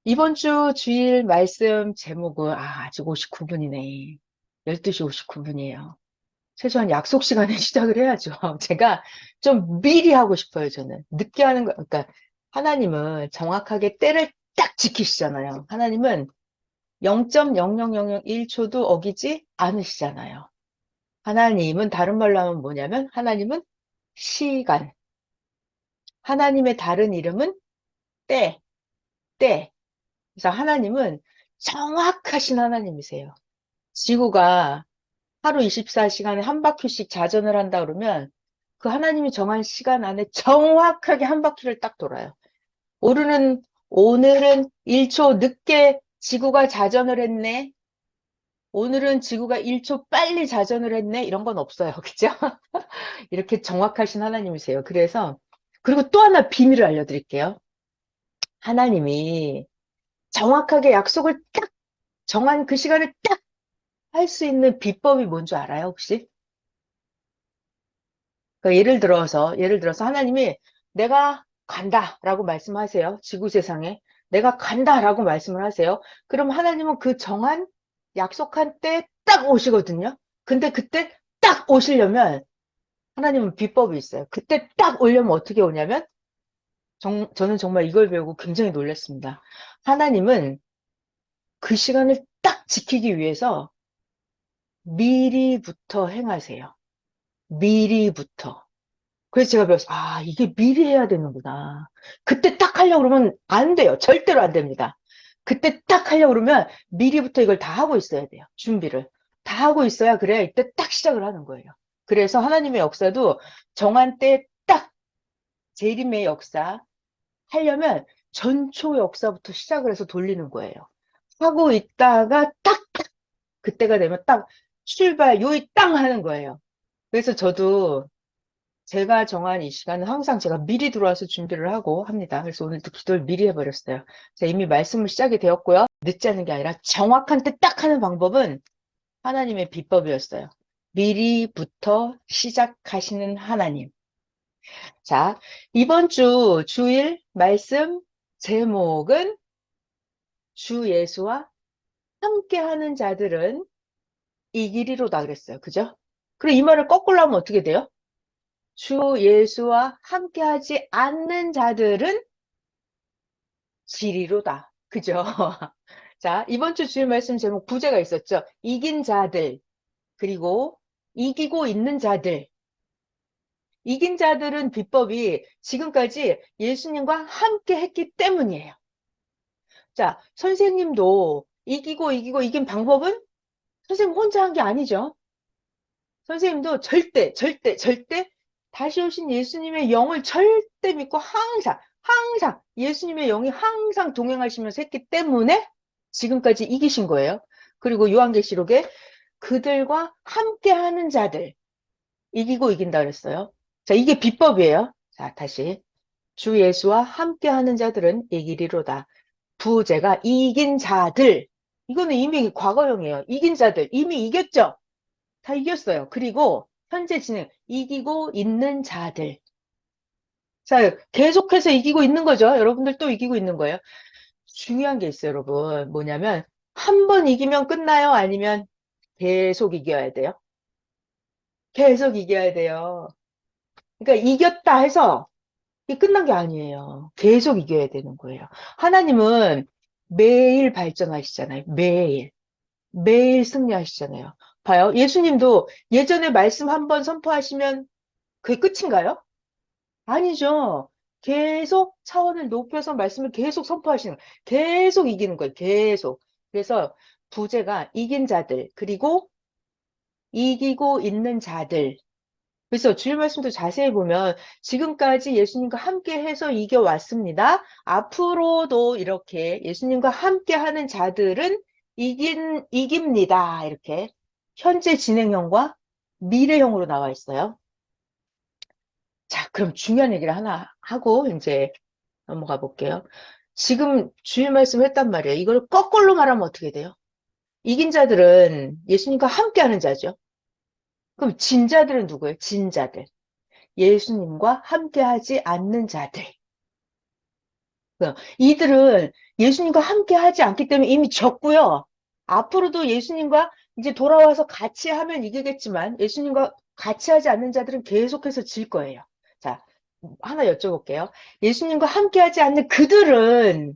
이번 주 주일 말씀 제목은, 아직 59분이네. 12시 59분이에요. 최소한 약속 시간에 시작을 해야죠. 제가 좀 미리 하고 싶어요, 저는. 늦게 하는 거, 그러니까 하나님은 정확하게 때를 딱 지키시잖아요. 하나님은 0.00001초도 어기지 않으시잖아요. 하나님은 다른 말로 하면 뭐냐면, 하나님은 시간. 하나님의 다른 이름은 때, 때. 그래서 하나님은 정확하신 하나님이세요. 지구가 하루 24시간에 한 바퀴씩 자전을 한다 그러면 그 하나님이 정한 시간 안에 정확하게 한 바퀴를 딱 돌아요. 오늘은 1초 늦게 지구가 자전을 했네. 오늘은 지구가 1초 빨리 자전을 했네. 이런 건 없어요. 그죠? 이렇게 정확하신 하나님이세요. 그래서, 그리고 또 하나 비밀을 알려드릴게요. 하나님이 정확하게 약속을 딱 정한 그 시간을 딱 할 수 있는 비법이 뭔 줄 알아요, 혹시? 그러니까 예를 들어서 하나님이 내가 간다라고 말씀하세요. 지구 세상에. 내가 간다라고 말씀을 하세요. 그럼 하나님은 그 정한 약속한 때 딱 오시거든요. 근데 그때 딱 오시려면 하나님은 비법이 있어요. 그때 딱 오려면 어떻게 오냐면 저는 정말 이걸 배우고 굉장히 놀랐습니다. 하나님은 그 시간을 딱 지키기 위해서 미리부터 행하세요. 미리부터. 그래서 제가 배웠어요. 이게 미리 해야 되는구나. 그때 딱 하려고 그러면 안 돼요. 절대로 안 됩니다. 그때 딱 하려고 그러면 미리부터 이걸 다 하고 있어야 돼요. 준비를. 다 하고 있어야 그래야 이때 딱 시작을 하는 거예요. 그래서 하나님의 역사도 정한 때에 딱 재림의 역사 하려면 전초 역사부터 시작을 해서 돌리는 거예요. 하고 있다가 딱 그때가 되면 딱 출발 요이 땅 하는 거예요. 그래서 저도 제가 정한 이 시간은 항상 제가 미리 들어와서 준비를 하고 합니다. 그래서 오늘도 기도를 미리 해버렸어요. 자, 이미 말씀을 시작이 되었고요. 늦지 않은 게 아니라 정확한 때 딱 하는 방법은 하나님의 비법이었어요. 미리부터 시작하시는 하나님. 자, 이번 주 주일 말씀 제목은 주 예수와 함께하는 자들은 이기리로다 그랬어요. 그죠? 그리고 이 말을 거꾸로 하면 어떻게 돼요? 주 예수와 함께하지 않는 자들은 지리로다. 그죠? 자, 이번 주 주일 말씀 제목 부제가 있었죠. 이긴 자들, 그리고 이기고 있는 자들. 이긴 자들은 비법이 지금까지 예수님과 함께 했기 때문이에요. 자, 선생님도 이기고 이긴 방법은 선생님 혼자 한 게 아니죠. 선생님도 절대 다시 오신 예수님의 영을 절대 믿고 항상 예수님의 영이 항상 동행하시면서 했기 때문에 지금까지 이기신 거예요. 그리고 요한계시록에 그들과 함께하는 자들 이기고 이긴다 그랬어요. 자, 이게 비법이에요. 자, 다시 주 예수와 함께하는 자들은 이기리로다. 부제가 이긴 자들 이거는 이미 과거형이에요. 이긴 자들 이미 이겼죠. 다 이겼어요. 그리고 현재 진행, 이기고 있는 자들. 자, 계속해서 이기고 있는 거죠. 여러분들 또 이기고 있는 거예요. 중요한 게 있어요, 여러분. 뭐냐면, 한 번 이기면 끝나요? 아니면 계속 이겨야 돼요? 계속 이겨야 돼요. 그러니까 이겼다 해서 이게 끝난 게 아니에요. 계속 이겨야 되는 거예요. 하나님은 매일 발전하시잖아요. 매일. 매일 승리하시잖아요. 봐요. 예수님도 예전에 말씀 한 번 선포하시면 그게 끝인가요? 아니죠. 계속 차원을 높여서 말씀을 계속 선포하시는 거예요. 계속 이기는 거예요. 계속. 그래서 부제가 이긴 자들, 그리고 이기고 있는 자들. 그래서 주일 말씀도 자세히 보면 지금까지 예수님과 함께 해서 이겨왔습니다. 앞으로도 이렇게 예수님과 함께 하는 자들은 이깁니다. 이렇게 현재 진행형과 미래형으로 나와 있어요. 자, 그럼 중요한 얘기를 하나 하고 이제 넘어가 볼게요. 지금 주일 말씀 했단 말이에요. 이걸 거꾸로 말하면 어떻게 돼요? 이긴 자들은 예수님과 함께 하는 자죠. 그럼 진자들은 누구예요? 진자들. 예수님과 함께 하지 않는 자들. 이들은 예수님과 함께 하지 않기 때문에 이미 졌고요. 앞으로도 예수님과 이제 돌아와서 같이 하면 이기겠지만 예수님과 같이 하지 않는 자들은 계속해서 질 거예요. 자, 하나 여쭤볼게요. 예수님과 함께 하지 않는 그들은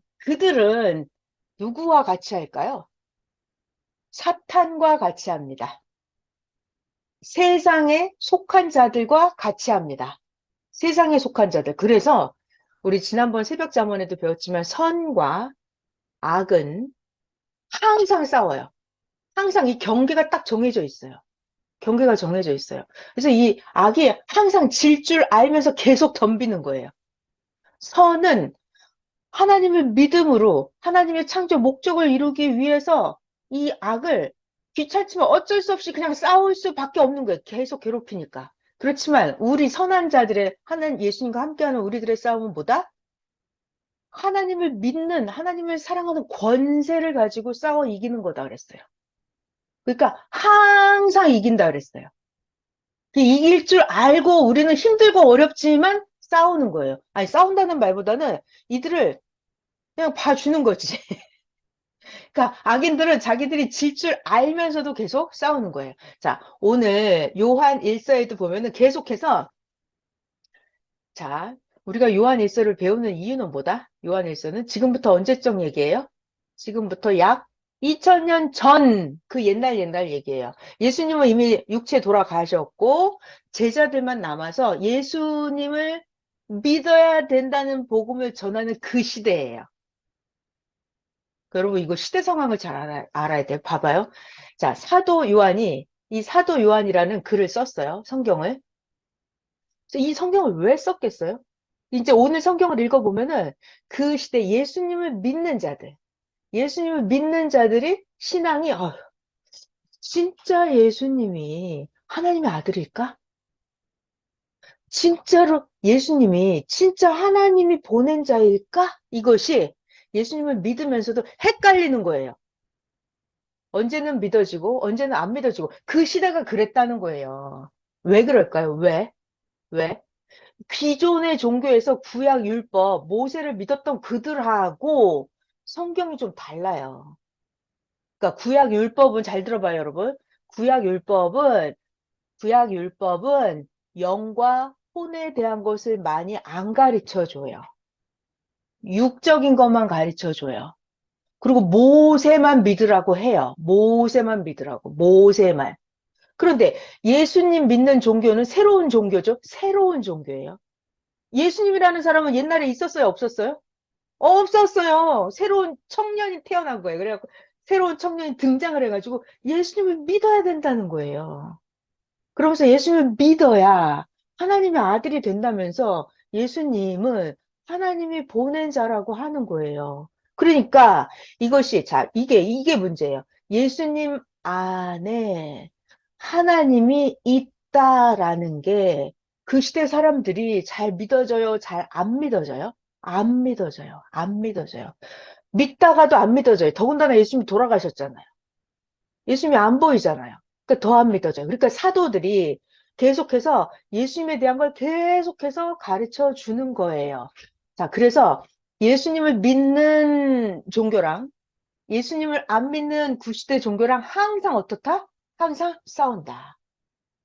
누구와 같이 할까요? 사탄과 같이 합니다. 세상에 속한 자들과 같이 합니다. 세상에 속한 자들. 그래서 우리 지난번 새벽 잠언에도 배웠지만 선과 악은 항상 싸워요. 항상 이 경계가 딱 정해져 있어요. 경계가 정해져 있어요. 그래서 이 악이 항상 질 줄 알면서 계속 덤비는 거예요. 선은 하나님을 믿음으로 하나님의 창조 목적을 이루기 위해서 이 악을 귀찮지만 어쩔 수 없이 그냥 싸울 수밖에 없는 거예요. 계속 괴롭히니까. 그렇지만 우리 선한 자들의 하나님 예수님과 함께하는 우리들의 싸움은 뭐다? 하나님을 믿는 하나님을 사랑하는 권세를 가지고 싸워 이기는 거다 그랬어요. 그러니까 항상 이긴다 그랬어요. 이길 줄 알고 우리는 힘들고 어렵지만 싸우는 거예요. 아니 싸운다는 말보다는 이들을 그냥 봐주는 거지. 그러니까 악인들은 자기들이 질 줄 알면서도 계속 싸우는 거예요. 자, 오늘 요한 1서에도 보면은 계속해서 자, 우리가 요한 1서를 배우는 이유는 뭐다? 요한 1서는 지금부터 언제적 얘기예요? 지금부터 약 2000년 전 그 옛날 얘기예요. 예수님은 이미 육체 돌아가셨고 제자들만 남아서 예수님을 믿어야 된다는 복음을 전하는 그 시대예요. 여러분 이거 시대 상황을 잘 알아야 돼요. 봐봐요. 자, 사도 요한이 이 사도 요한이라는 글을 썼어요. 성경을. 이 성경을 왜 썼겠어요? 이제 오늘 성경을 읽어보면은 그 시대 예수님을 믿는 자들, 예수님을 믿는 자들이 신앙이 진짜 예수님이 하나님의 아들일까? 진짜로 예수님이 진짜 하나님이 보낸 자일까? 이것이 예수님을 믿으면서도 헷갈리는 거예요. 언제는 믿어지고 언제는 안 믿어지고 그 시대가 그랬다는 거예요. 왜 그럴까요? 왜? 왜? 기존의 종교에서 구약 율법, 모세를 믿었던 그들하고 성경이 좀 달라요. 그러니까 구약 율법은 잘 들어봐요, 여러분. 구약 율법은 구약 율법은 영과 혼에 대한 것을 많이 안 가르쳐 줘요. 육적인 것만 가르쳐 줘요. 그리고 모세만 믿으라고 해요. 모세만 믿으라고. 모세만. 그런데 예수님 믿는 종교는 새로운 종교죠. 새로운 종교예요. 예수님이라는 사람은 옛날에 있었어요? 없었어요? 없었어요. 새로운 청년이 태어난 거예요. 그래갖고 새로운 청년이 등장을 해가지고 예수님을 믿어야 된다는 거예요. 그러면서 예수님을 믿어야 하나님의 아들이 된다면서 예수님은 하나님이 보낸 자라고 하는 거예요. 그러니까 이것이, 자, 이게 문제예요. 예수님 안에 하나님이 있다라는 게 그 시대 사람들이 잘 믿어져요? 잘 안 믿어져요? 안 믿어져요. 안 믿어져요. 믿다가도 안 믿어져요. 더군다나 예수님이 돌아가셨잖아요. 예수님이 안 보이잖아요. 그러니까 더 안 믿어져요. 그러니까 사도들이 계속해서 예수님에 대한 걸 계속해서 가르쳐 주는 거예요. 자, 그래서 예수님을 믿는 종교랑 예수님을 안 믿는 구시대 종교랑 항상 어떻다? 항상 싸운다.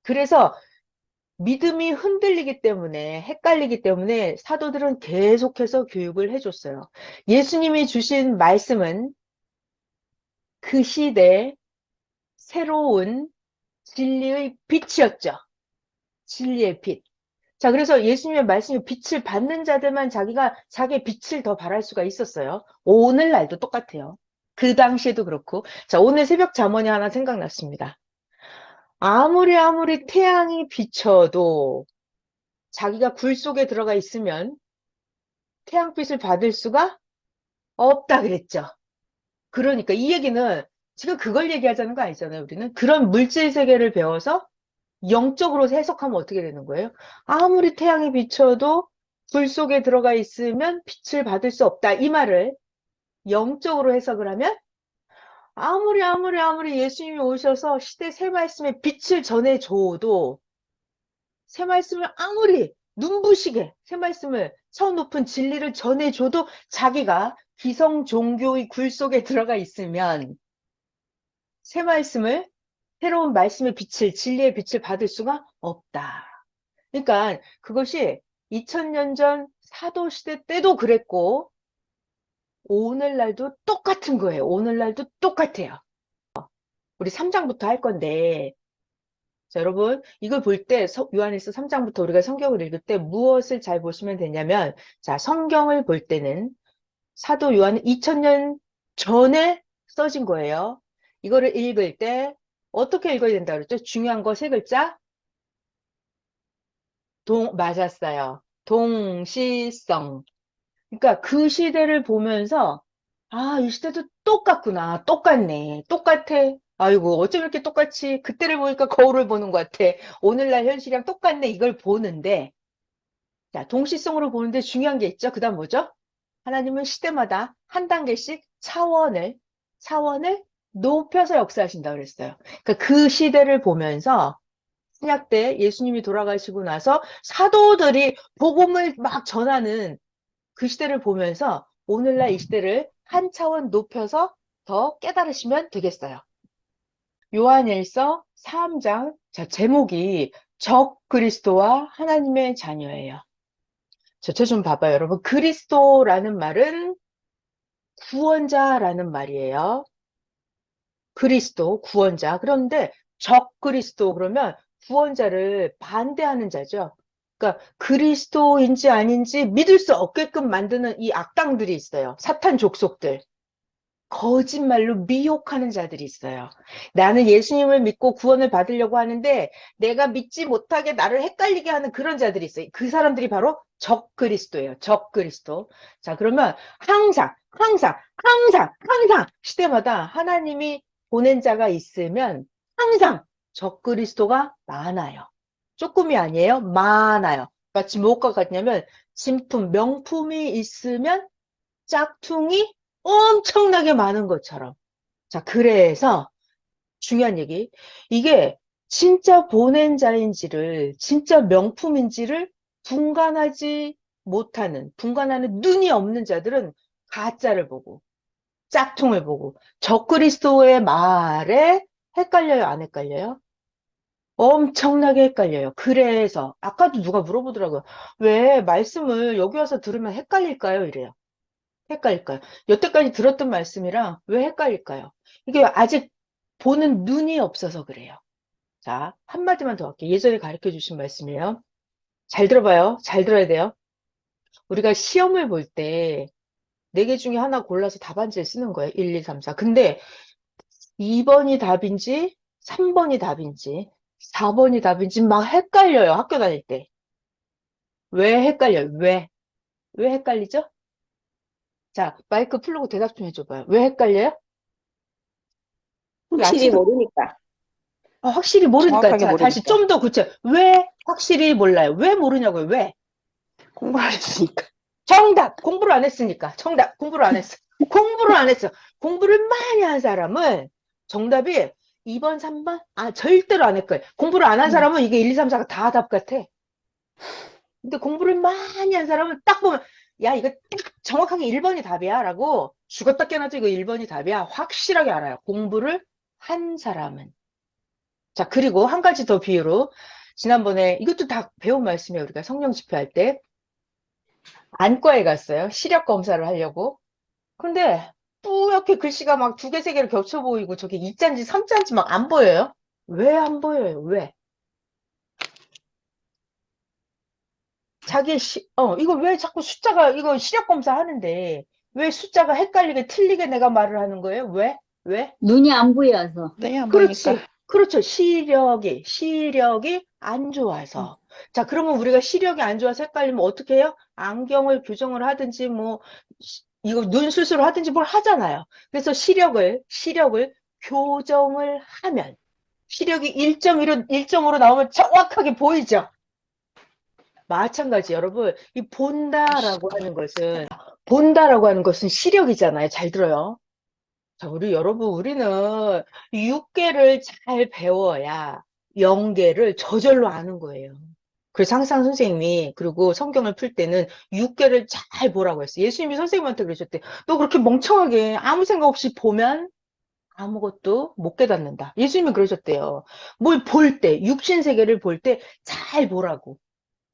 그래서 믿음이 흔들리기 때문에, 헷갈리기 때문에 사도들은 계속해서 교육을 해줬어요. 예수님이 주신 말씀은 그 시대에 새로운 진리의 빛이었죠. 진리의 빛. 자, 그래서 예수님의 말씀이 빛을 받는 자들만 자기가 자기의 빛을 더 발할 수가 있었어요. 오늘날도 똑같아요. 그 당시에도 그렇고. 자, 오늘 새벽 잠언이 하나 생각났습니다. 아무리 태양이 비쳐도 자기가 굴 속에 들어가 있으면 태양빛을 받을 수가 없다 그랬죠. 그러니까 이 얘기는 지금 그걸 얘기하자는 거 아니잖아요. 우리는 그런 물질 세계를 배워서 영적으로 해석하면 어떻게 되는 거예요? 아무리 태양이 비쳐도 불 속에 들어가 있으면 빛을 받을 수 없다. 이 말을 영적으로 해석을 하면 아무리 예수님이 오셔서 시대 새 말씀에 빛을 전해줘도 새 말씀을 아무리 눈부시게 새 말씀을 저 높은 진리를 전해줘도 자기가 기성 종교의 굴 속에 들어가 있으면 새 말씀을 새로운 말씀의 빛을 진리의 빛을 받을 수가 없다. 그러니까 그것이 2000년 전 사도 시대 때도 그랬고 오늘날도 똑같은 거예요. 오늘날도 똑같아요. 우리 3장부터 할 건데 자, 여러분, 이걸 볼 때, 요한일서 3장부터 우리가 성경을 읽을 때 무엇을 잘 보시면 되냐면, 자, 성경을 볼 때는 사도 요한은 2000년 전에 써진 거예요. 이거를 읽을 때 어떻게 읽어야 된다 그랬죠? 중요한 거 세 글자? 맞았어요. 동시성. 그러니까 그 시대를 보면서 아, 이 시대도 똑같구나. 똑같네. 똑같아. 아이고, 어쩜 이렇게 똑같이 그때를 보니까 거울을 보는 것 같아. 오늘날 현실이랑 똑같네. 이걸 보는데 자, 동시성으로 보는데 중요한 게 있죠. 그다음 뭐죠? 하나님은 시대마다 한 단계씩 차원을 높여서 역사하신다 그랬어요. 그러니까 그 시대를 보면서 신약 때 예수님이 돌아가시고 나서 사도들이 복음을 막 전하는 그 시대를 보면서 오늘날 이 시대를 한 차원 높여서 더 깨달으시면 되겠어요. 요한일서 3장, 자, 제목이 적 그리스도와 하나님의 자녀예요. 저 좀 봐봐요, 여러분. 그리스도라는 말은 구원자라는 말이에요. 그리스도, 구원자. 그런데 적 그리스도 그러면 구원자를 반대하는 자죠. 그러니까 그리스도인지 아닌지 믿을 수 없게끔 만드는 이 악당들이 있어요. 사탄 족속들. 거짓말로 미혹하는 자들이 있어요. 나는 예수님을 믿고 구원을 받으려고 하는데 내가 믿지 못하게 나를 헷갈리게 하는 그런 자들이 있어요. 그 사람들이 바로 적그리스도예요. 적그리스도. 자, 그러면 항상 시대마다 하나님이 보낸 자가 있으면 항상 적그리스도가 많아요. 조금이 아니에요. 많아요. 마치 무엇과 같냐면 진품, 명품이 있으면 짝퉁이 엄청나게 많은 것처럼. 자, 그래서 중요한 얘기. 이게 진짜 보낸 자인지를, 진짜 명품인지를 분간하는 눈이 없는 자들은 가짜를 보고, 짝퉁을 보고, 적그리스도의 말에 헷갈려요, 안 헷갈려요? 엄청나게 헷갈려요. 그래서, 아까도 누가 물어보더라고요. 왜 말씀을 여기 와서 들으면 헷갈릴까요? 이래요. 헷갈릴까요? 여태까지 들었던 말씀이랑 왜 헷갈릴까요? 이게 아직 보는 눈이 없어서 그래요. 자, 한마디만 더 할게요. 예전에 가르쳐 주신 말씀이에요. 잘 들어봐요. 잘 들어야 돼요. 우리가 시험을 볼 때, 네 개 중에 하나 골라서 답안지를 쓰는 거예요. 1, 2, 3, 4. 근데 2번이 답인지, 3번이 답인지, 4번이 답인지 막 헷갈려요. 학교 다닐 때. 왜 헷갈려요? 왜? 왜 헷갈리죠? 자, 마이크 풀고 대답 좀 해줘봐요. 왜 헷갈려요? 우리 확실히 아침부터 모르니까. 확실히 모르니까. 정확하게 자, 다시 모르니까. 좀 더 구체. 왜 확실히 몰라요? 왜 모르냐고요? 왜? 공부를 했으니까. 정답! 공부를 안 했으니까. 정답! 공부를 안 했어. 공부를 안 했어. 공부를 많이 한 사람은 정답이 2번, 3번? 아, 절대로 안 할 거예요. 공부를 안 한 음. 사람은 이게 1, 2, 3, 4가 다 답 같아. 근데 공부를 많이 한 사람은 딱 보면, 야, 이거 딱 정확하게 1번이 답이야. 라고 죽었다 깨어나도 이거 1번이 답이야. 확실하게 알아요. 공부를 한 사람은. 자, 그리고 한 가지 더 비유로, 지난번에, 이것도 다 배운 말씀이에요. 우리가 성령 집회할 때. 안과에 갔어요. 시력 검사를 하려고. 근데, 뿌옇게 글씨가 막 두 개, 세 개로 겹쳐 보이고, 저게 2자인지 3자인지 막 안 보여요? 왜 안 보여요? 왜? 이거 왜 자꾸 숫자가, 이거 시력 검사 하는데, 왜 숫자가 헷갈리게 틀리게 내가 말을 하는 거예요? 왜? 왜? 눈이 안 보여서. 눈이 안 보이니까. 그렇지. 그렇죠. 시력이 안 좋아서. 자, 그러면 우리가 시력이 안 좋아서 헷갈리면 어떻게 해요? 안경을 교정을 하든지, 뭐, 이거 눈 수술을 하든지 뭘 하잖아요. 그래서 시력을 교정을 하면, 시력이 일정으로 나오면 정확하게 보이죠? 마찬가지, 여러분. 본다라고 하는 것은 시력이잖아요. 잘 들어요. 자, 우리는 6개를 잘 배워야 0개를 저절로 아는 거예요. 그래서 항상 선생님이, 그리고 성경을 풀 때는 6개를 잘 보라고 했어요. 예수님이 선생님한테 그러셨대. 너 그렇게 멍청하게 아무 생각 없이 보면 아무것도 못 깨닫는다. 예수님이 그러셨대요. 뭘 볼 때, 육신 세계를 볼 때 잘 보라고.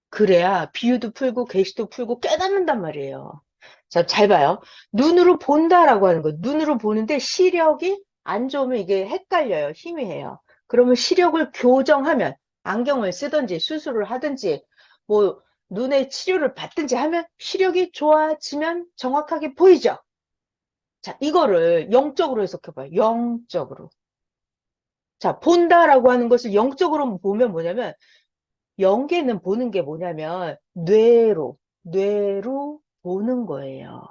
그래야 비유도 풀고 계시도 풀고 깨닫는단 말이에요. 자, 잘 봐요. 눈으로 본다라고 하는 거. 눈으로 보는데 시력이 안 좋으면 이게 헷갈려요. 희미해요. 그러면 시력을 교정하면 안경을 쓰든지 수술을 하든지 뭐 눈의 치료를 받든지 하면 시력이 좋아지면 정확하게 보이죠. 자, 이거를 영적으로 해석해 봐요. 영적으로. 자, 본다라고 하는 것을 영적으로 보면 뭐냐면 영계는 보는 게 뭐냐면 뇌로 보는 거예요.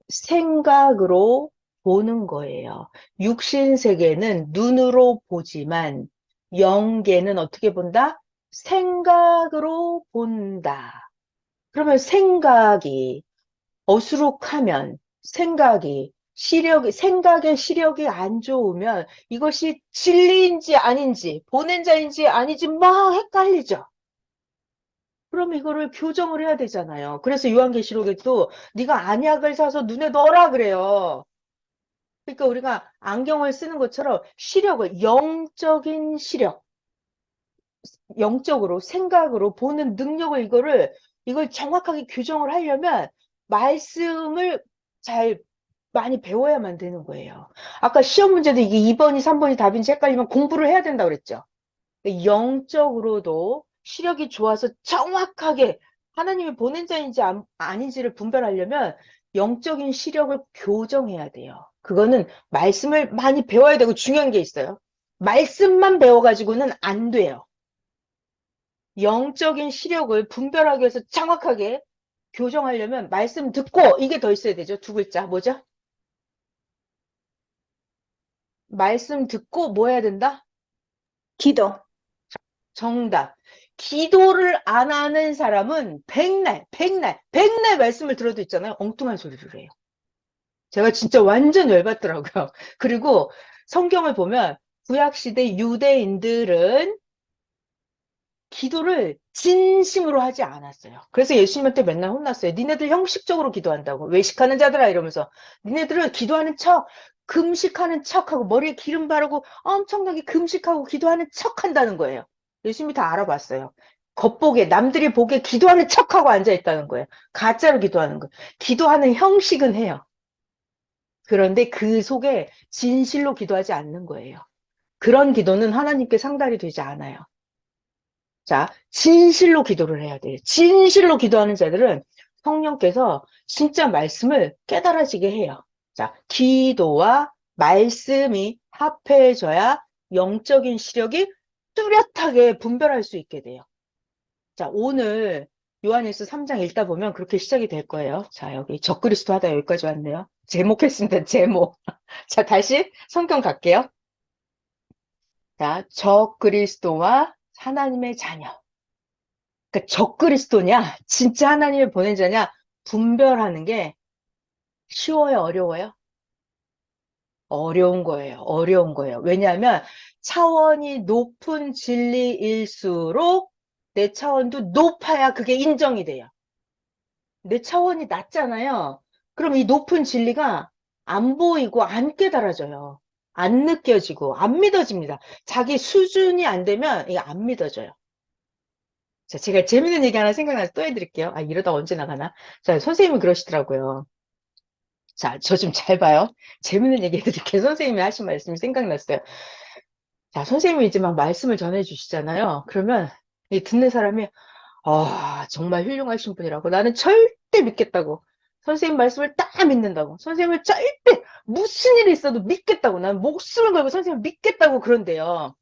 생각으로 보는 거예요. 육신 세계는 눈으로 보지만 영계는 어떻게 본다? 생각으로 본다. 그러면 생각이 어수룩하면 생각의 시력이 안 좋으면 이것이 진리인지 아닌지 보낸 자인지 아닌지 막 헷갈리죠. 그럼 이거를 교정을 해야 되잖아요. 그래서 요한계시록에도 네가 안약을 사서 눈에 넣어라 그래요. 그러니까 우리가 안경을 쓰는 것처럼 시력을 영적인 시력, 영적으로 생각으로 보는 능력을 이걸 정확하게 교정을 하려면 말씀을 잘 많이 배워야만 되는 거예요. 아까 시험 문제도 이게 2번이 3번이 답인지 헷갈리면 공부를 해야 된다고 그랬죠. 영적으로도 시력이 좋아서 정확하게 하나님이 보낸 자인지 아닌지를 분별하려면 영적인 시력을 교정해야 돼요. 그거는 말씀을 많이 배워야 되고 중요한 게 있어요. 말씀만 배워가지고는 안 돼요. 영적인 시력을 분별하기 위해서 정확하게 교정하려면 말씀 듣고 이게 더 있어야 되죠. 두 글자 뭐죠? 말씀 듣고 뭐 해야 된다? 기도. 정답. 기도를 안 하는 사람은 백날 말씀을 들어도 있잖아요. 엉뚱한 소리를 해요. 제가 진짜 완전 열받더라고요. 그리고 성경을 보면 구약시대 유대인들은 기도를 진심으로 하지 않았어요. 그래서 예수님한테 맨날 혼났어요. 니네들 형식적으로 기도한다고. 외식하는 자들아 이러면서. 니네들은 기도하는 척, 금식하는 척하고 머리에 기름 바르고 엄청나게 금식하고 기도하는 척 한다는 거예요. 예수님이 다 알아봤어요. 겉보기에 남들이 보기에 기도하는 척하고 앉아있다는 거예요. 가짜로 기도하는 거예요. 기도하는 형식은 해요. 그런데 그 속에 진실로 기도하지 않는 거예요. 그런 기도는 하나님께 상달이 되지 않아요. 자, 진실로 기도를 해야 돼요. 진실로 기도하는 자들은 성령께서 진짜 말씀을 깨달아지게 해요. 자, 기도와 말씀이 합해져야 영적인 시력이 뚜렷하게 분별할 수 있게 돼요. 자, 오늘 요한일서 3장 읽다 보면 그렇게 시작이 될 거예요. 자, 여기 적그리스도 하다 여기까지 왔네요. 제목했습니다. 제목. 자, 다시 성경 갈게요. 자, 적그리스도와 하나님의 자녀. 그러니까 적그리스도냐, 진짜 하나님을 보낸 자냐, 분별하는 게 쉬워요, 어려워요? 어려운 거예요. 어려운 거예요. 왜냐하면 차원이 높은 진리일수록 내 차원도 높아야 그게 인정이 돼요. 내 차원이 낮잖아요. 그럼 이 높은 진리가 안 보이고 안 깨달아져요. 안 느껴지고 안 믿어집니다. 자기 수준이 안 되면 이게 안 믿어져요. 자, 제가 재밌는 얘기 하나 생각나서 또 해드릴게요. 아, 이러다 언제 나가나? 자, 선생님이 그러시더라고요. 자, 저 좀 잘 봐요. 재밌는 얘기 해드릴게요. 선생님이 하신 말씀이 생각났어요. 자, 선생님이 이제 막 말씀을 전해주시잖아요. 그러면 이 듣는 사람이, 아, 정말 훌륭하신 분이라고. 나는 절대 믿겠다고. 선생님 말씀을 딱 믿는다고. 선생님을 절대 무슨 일이 있어도 믿겠다고. 나는 목숨을 걸고 선생님을 믿겠다고 그런대요.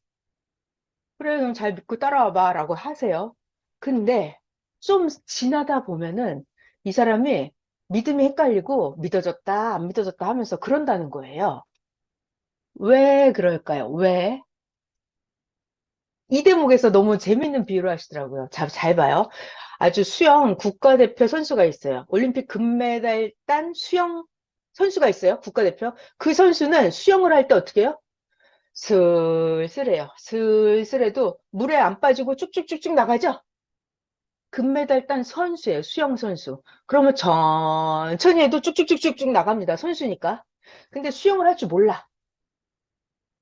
그래, 그럼 잘 믿고 따라와 봐. 라고 하세요. 근데 좀 지나다 보면은 이 사람이 믿음이 헷갈리고 믿어졌다, 안 믿어졌다 하면서 그런다는 거예요. 왜 그럴까요? 왜? 이 대목에서 너무 재밌는 비유를 하시더라고요. 잘 봐요. 아주 수영 국가대표 선수가 있어요. 올림픽 금메달 딴 수영 선수가 있어요. 국가대표. 그 선수는 수영을 할 때 어떻게 해요? 슬슬해요. 슬슬해도 물에 안 빠지고 쭉쭉쭉쭉 나가죠? 금메달 딴 선수예요. 수영 선수. 그러면 천천히 해도 쭉쭉쭉쭉쭉 나갑니다. 선수니까. 근데 수영을 할 줄 몰라.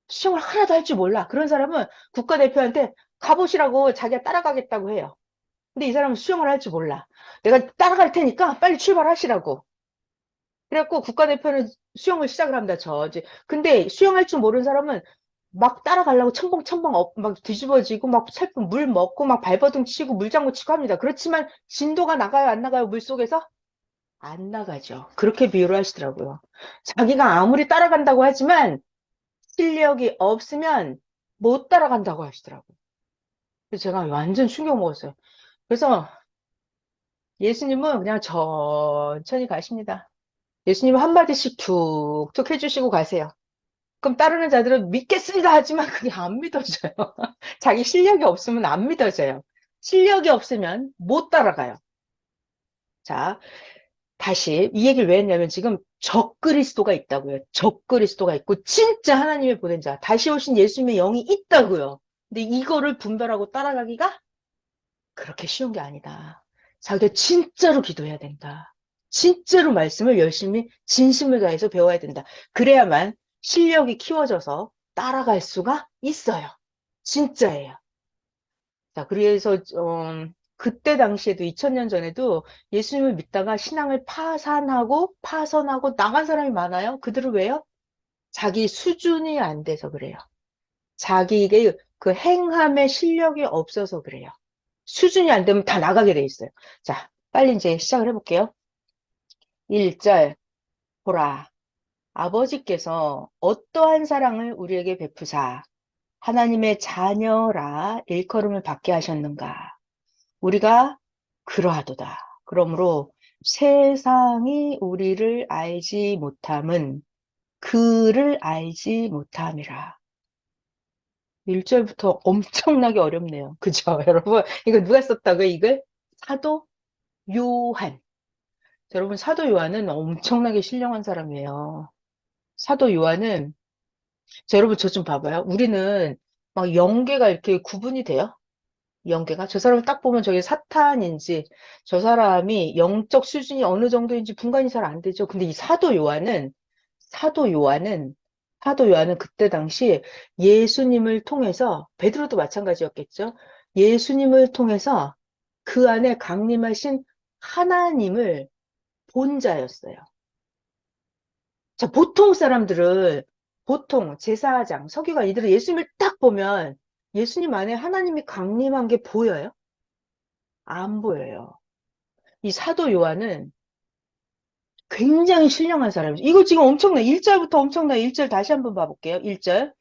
수영을 하나도 할 줄 몰라. 그런 사람은 국가대표한테 가보시라고 자기가 따라가겠다고 해요. 근데 이 사람은 수영을 할 줄 몰라. 내가 따라갈 테니까 빨리 출발하시라고. 그래갖고 국가대표는 수영을 시작을 합니다. 이제. 근데 수영할 줄 모르는 사람은 막 따라가려고 첨벙첨벙 막 뒤집어지고 막 살짝 물 먹고 막 발버둥 치고 물장구 치고 합니다. 그렇지만 진도가 나가요, 안 나가요, 물속에서? 안 나가죠. 그렇게 비유를 하시더라고요. 자기가 아무리 따라간다고 하지만 실력이 없으면 못 따라간다고 하시더라고요. 그래서 제가 완전 충격 먹었어요. 그래서 예수님은 그냥 천천히 가십니다. 예수님은 한마디씩 툭툭 해주시고 가세요. 그럼 따르는 자들은 믿겠습니다 하지만 그게 안 믿어져요. 자기 실력이 없으면 안 믿어져요. 실력이 없으면 못 따라가요. 자, 다시 이 얘기를 왜 했냐면 지금 적그리스도가 있다고요. 적그리스도가 있고 진짜 하나님의 보낸 자, 다시 오신 예수님의 영이 있다고요. 근데 이거를 분별하고 따라가기가 그렇게 쉬운 게 아니다. 자기가 진짜로 기도해야 된다. 진짜로 말씀을 열심히 진심을 다해서 배워야 된다. 그래야만 실력이 키워져서 따라갈 수가 있어요. 진짜예요. 자, 그래서 그때 당시에도 2000년 전에도 예수님을 믿다가 신앙을 파선하고 나간 사람이 많아요. 그들은 왜요? 자기 수준이 안 돼서 그래요. 자기에게 그 행함의 실력이 없어서 그래요. 수준이 안 되면 다 나가게 돼 있어요. 자, 빨리 이제 시작을 해볼게요. 1절, 보라. 아버지께서 어떠한 사랑을 우리에게 베푸사 하나님의 자녀라 일컬음을 받게 하셨는가. 우리가 그러하도다. 그러므로 세상이 우리를 알지 못함은 그를 알지 못함이라. 1절부터 엄청나게 어렵네요. 그죠, 여러분? 이거 누가 썼다고요, 이걸? 사도 요한. 여러분, 사도 요한은 엄청나게 신령한 사람이에요. 사도 요한은, 자, 여러분, 저 좀 봐봐요. 우리는 막 영계가 이렇게 구분이 돼요? 영계가? 저 사람을 딱 보면 저게 사탄인지, 저 사람이 영적 수준이 어느 정도인지 분간이 잘 안 되죠. 근데 이 사도 요한은, 사도 요한은 그때 당시 예수님을 통해서, 베드로도 마찬가지였겠죠. 예수님을 통해서 그 안에 강림하신 하나님을 본 자였어요. 자, 보통 사람들은, 보통 제사장, 서기관, 이들은 예수님을 딱 보면 예수님 안에 하나님이 강림한 게 보여요? 안 보여요. 이 사도 요한은 굉장히 신령한 사람이죠. 이거 지금 엄청나. 1절부터 엄청나. 1절 다시 한번 봐볼게요. 1절.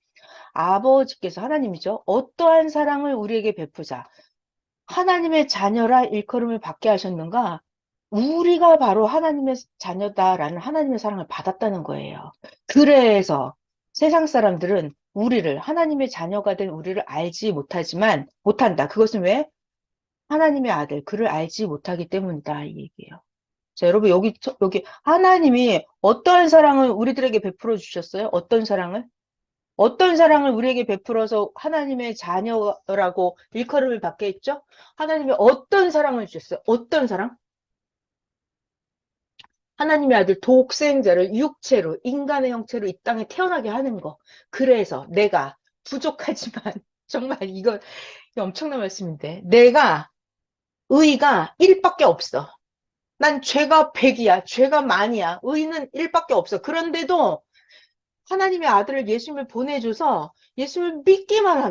아버지께서 하나님이죠. 어떠한 사랑을 우리에게 베푸자. 하나님의 자녀라 일컬음을 받게 하셨는가? 우리가 바로 하나님의 자녀다라는 하나님의 사랑을 받았다는 거예요. 그래서 세상 사람들은 우리를, 하나님의 자녀가 된 우리를 알지 못한다. 그것은 왜? 하나님의 아들, 그를 알지 못하기 때문이다. 이 얘기예요. 자, 여러분, 여기, 하나님이 어떠한 사랑을 우리들에게 베풀어 주셨어요? 어떤 사랑을? 어떤 사랑을 우리에게 베풀어서 하나님의 자녀라고 일컬음을 받게 했죠? 하나님이 어떤 사랑을 주셨어요? 어떤 사랑? 하나님의 아들 독생자를 육체로, 인간의 형체로 이 땅에 태어나게 하는 거. 그래서 내가 부족하지만, 정말 이거 엄청난 말씀인데, 내가 의가 1밖에 없어. 난 죄가 100이야. 죄가 만이야. 의는 1밖에 없어. 그런데도 하나님의 아들을 예수님을 보내줘서 예수님을 믿기만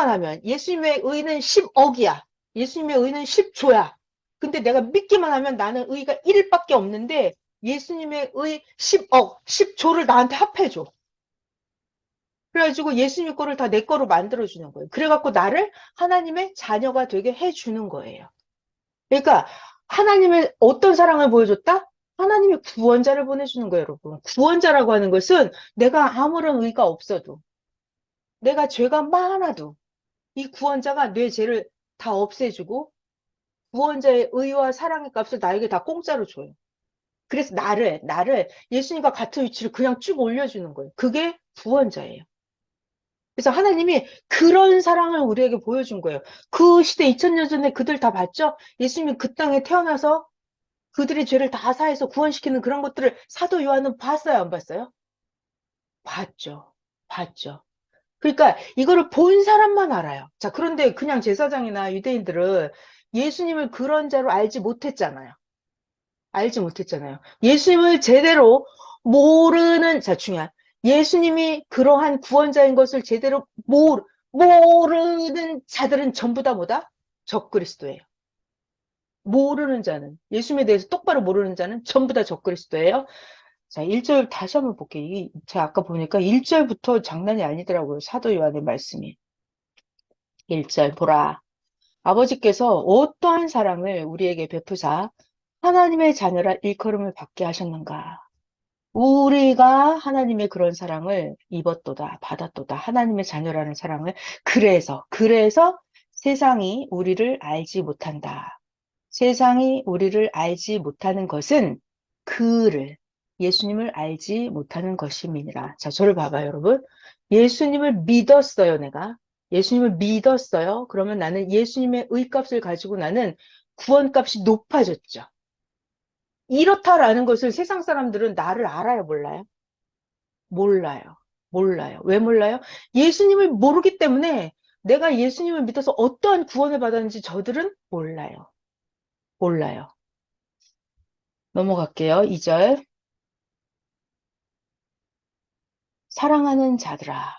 하면 예수님의 의는 10억이야. 예수님의 의는 10조야. 근데 내가 믿기만 하면 나는 의가 1밖에 없는데 예수님의 의 10억, 10조를 나한테 합해줘. 그래가지고 예수님 거를 다 내 거로 만들어주는 거예요. 그래갖고 나를 하나님의 자녀가 되게 해주는 거예요. 그러니까 하나님의 어떤 사랑을 보여줬다? 하나님의 구원자를 보내주는 거예요, 여러분. 구원자라고 하는 것은 내가 아무런 의가 없어도, 내가 죄가 많아도 이 구원자가 내 죄를 다 없애주고 구원자의 의와 사랑의 값을 나에게 다 공짜로 줘요. 그래서 나를 예수님과 같은 위치를 그냥 쭉 올려주는 거예요. 그게 구원자예요. 그래서 하나님이 그런 사랑을 우리에게 보여준 거예요. 그 시대 2000년 전에 그들 다 봤죠? 예수님이 그 땅에 태어나서 그들의 죄를 다 사해서 구원시키는 그런 것들을 사도 요한은 봤어요, 안 봤어요? 봤죠. 봤죠. 그러니까 이거를 본 사람만 알아요. 자, 그런데 그냥 제사장이나 유대인들은 예수님을 그런 자로 알지 못했잖아요. 알지 못했잖아요. 예수님을 제대로 모르는, 자, 중요한. 예수님이 그러한 구원자인 것을 제대로 모르는 자들은 전부 다 뭐다? 적그리스도예요. 모르는 자는, 예수님에 대해서 똑바로 모르는 자는 전부 다 적그리스도예요. 자, 1절 다시 한번 볼게요. 제가 아까 보니까 1절부터 장난이 아니더라고요. 사도 요한의 말씀이. 1절 보라. 아버지께서 어떠한 사랑을 우리에게 베푸사 하나님의 자녀라 일컬음을 받게 하셨는가. 우리가 하나님의 그런 사랑을 입었도다, 받았도다. 하나님의 자녀라는 사랑을. 그래서 세상이 우리를 알지 못한다. 세상이 우리를 알지 못하는 것은 예수님을 알지 못하는 것임이니라. 자, 저를 봐봐요, 여러분. 예수님을 믿었어요, 내가. 예수님을 믿었어요. 그러면 나는 예수님의 의값을 가지고 나는 구원값이 높아졌죠. 이렇다라는 것을 세상 사람들은 나를 알아요, 몰라요? 몰라요. 몰라요. 왜 몰라요? 예수님을 모르기 때문에 내가 예수님을 믿어서 어떠한 구원을 받았는지 저들은 몰라요. 몰라요. 넘어갈게요. 2절. 사랑하는 자들아.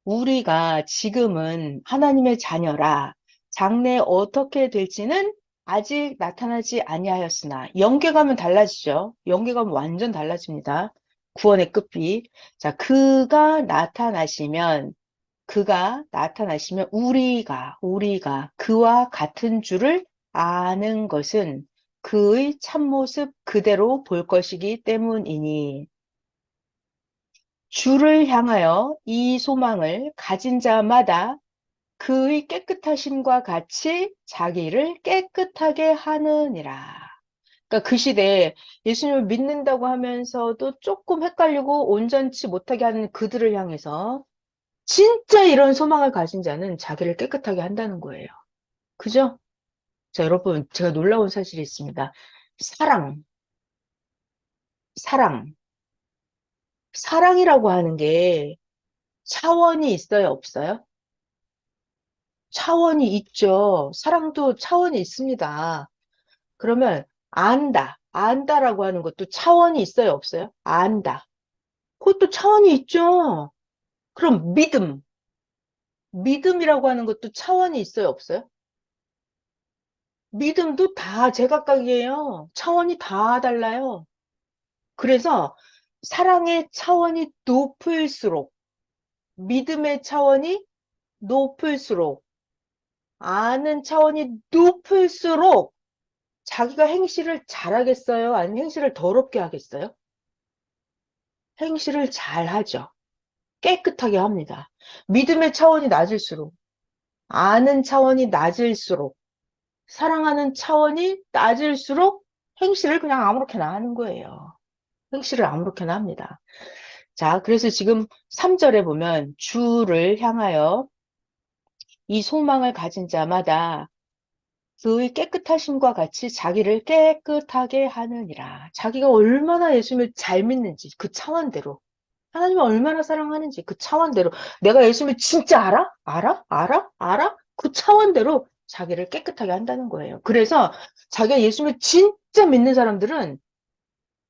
우리가 지금은 하나님의 자녀라. 장래 어떻게 될지는 아직 나타나지 아니하였으나 영계가면 달라지죠. 영계가면 완전 달라집니다. 구원의 끝이. 자, 그가 나타나시면 우리가 그와 같은 줄을 아는 것은 그의 참모습 그대로 볼 것이기 때문이니 주를 향하여 이 소망을 가진 자마다 그의 깨끗하심과 같이 자기를 깨끗하게 하느니라. 그러니까 그 시대에 예수님을 믿는다고 하면서도 조금 헷갈리고 온전치 못하게 하는 그들을 향해서 진짜 이런 소망을 가진 자는 자기를 깨끗하게 한다는 거예요. 그죠? 자, 여러분, 제가 놀라운 사실이 있습니다. 사랑, 사랑, 사랑이라고 하는 게 차원이 있어요, 없어요? 차원이 있죠. 사랑도 차원이 있습니다. 그러면 안다라고 하는 것도 차원이 있어요, 없어요? 안다. 그것도 차원이 있죠. 그럼 믿음이라고 하는 것도 차원이 있어요, 없어요? 믿음도 다 제각각이에요. 차원이 다 달라요. 그래서 사랑의 차원이 높을수록, 믿음의 차원이 높을수록, 아는 차원이 높을수록 자기가 행실을 잘하겠어요? 아니면 행실을 더럽게 하겠어요? 행실을 잘하죠. 깨끗하게 합니다. 믿음의 차원이 낮을수록, 아는 차원이 낮을수록, 사랑하는 차원이 낮을수록 행실을 그냥 아무렇게나 하는 거예요. 행실을 아무렇게나 합니다. 자, 그래서 지금 3절에 보면 주를 향하여 이 소망을 가진 자마다 그의 깨끗하심과 같이 자기를 깨끗하게 하느니라. 자기가 얼마나 예수님을 잘 믿는지 그 차원대로 하나님을 얼마나 사랑하는지 그 차원대로 내가 예수님을 진짜 알아? 알아? 알아? 알아? 그 차원대로 자기를 깨끗하게 한다는 거예요. 그래서 자기가 예수님을 진짜 믿는 사람들은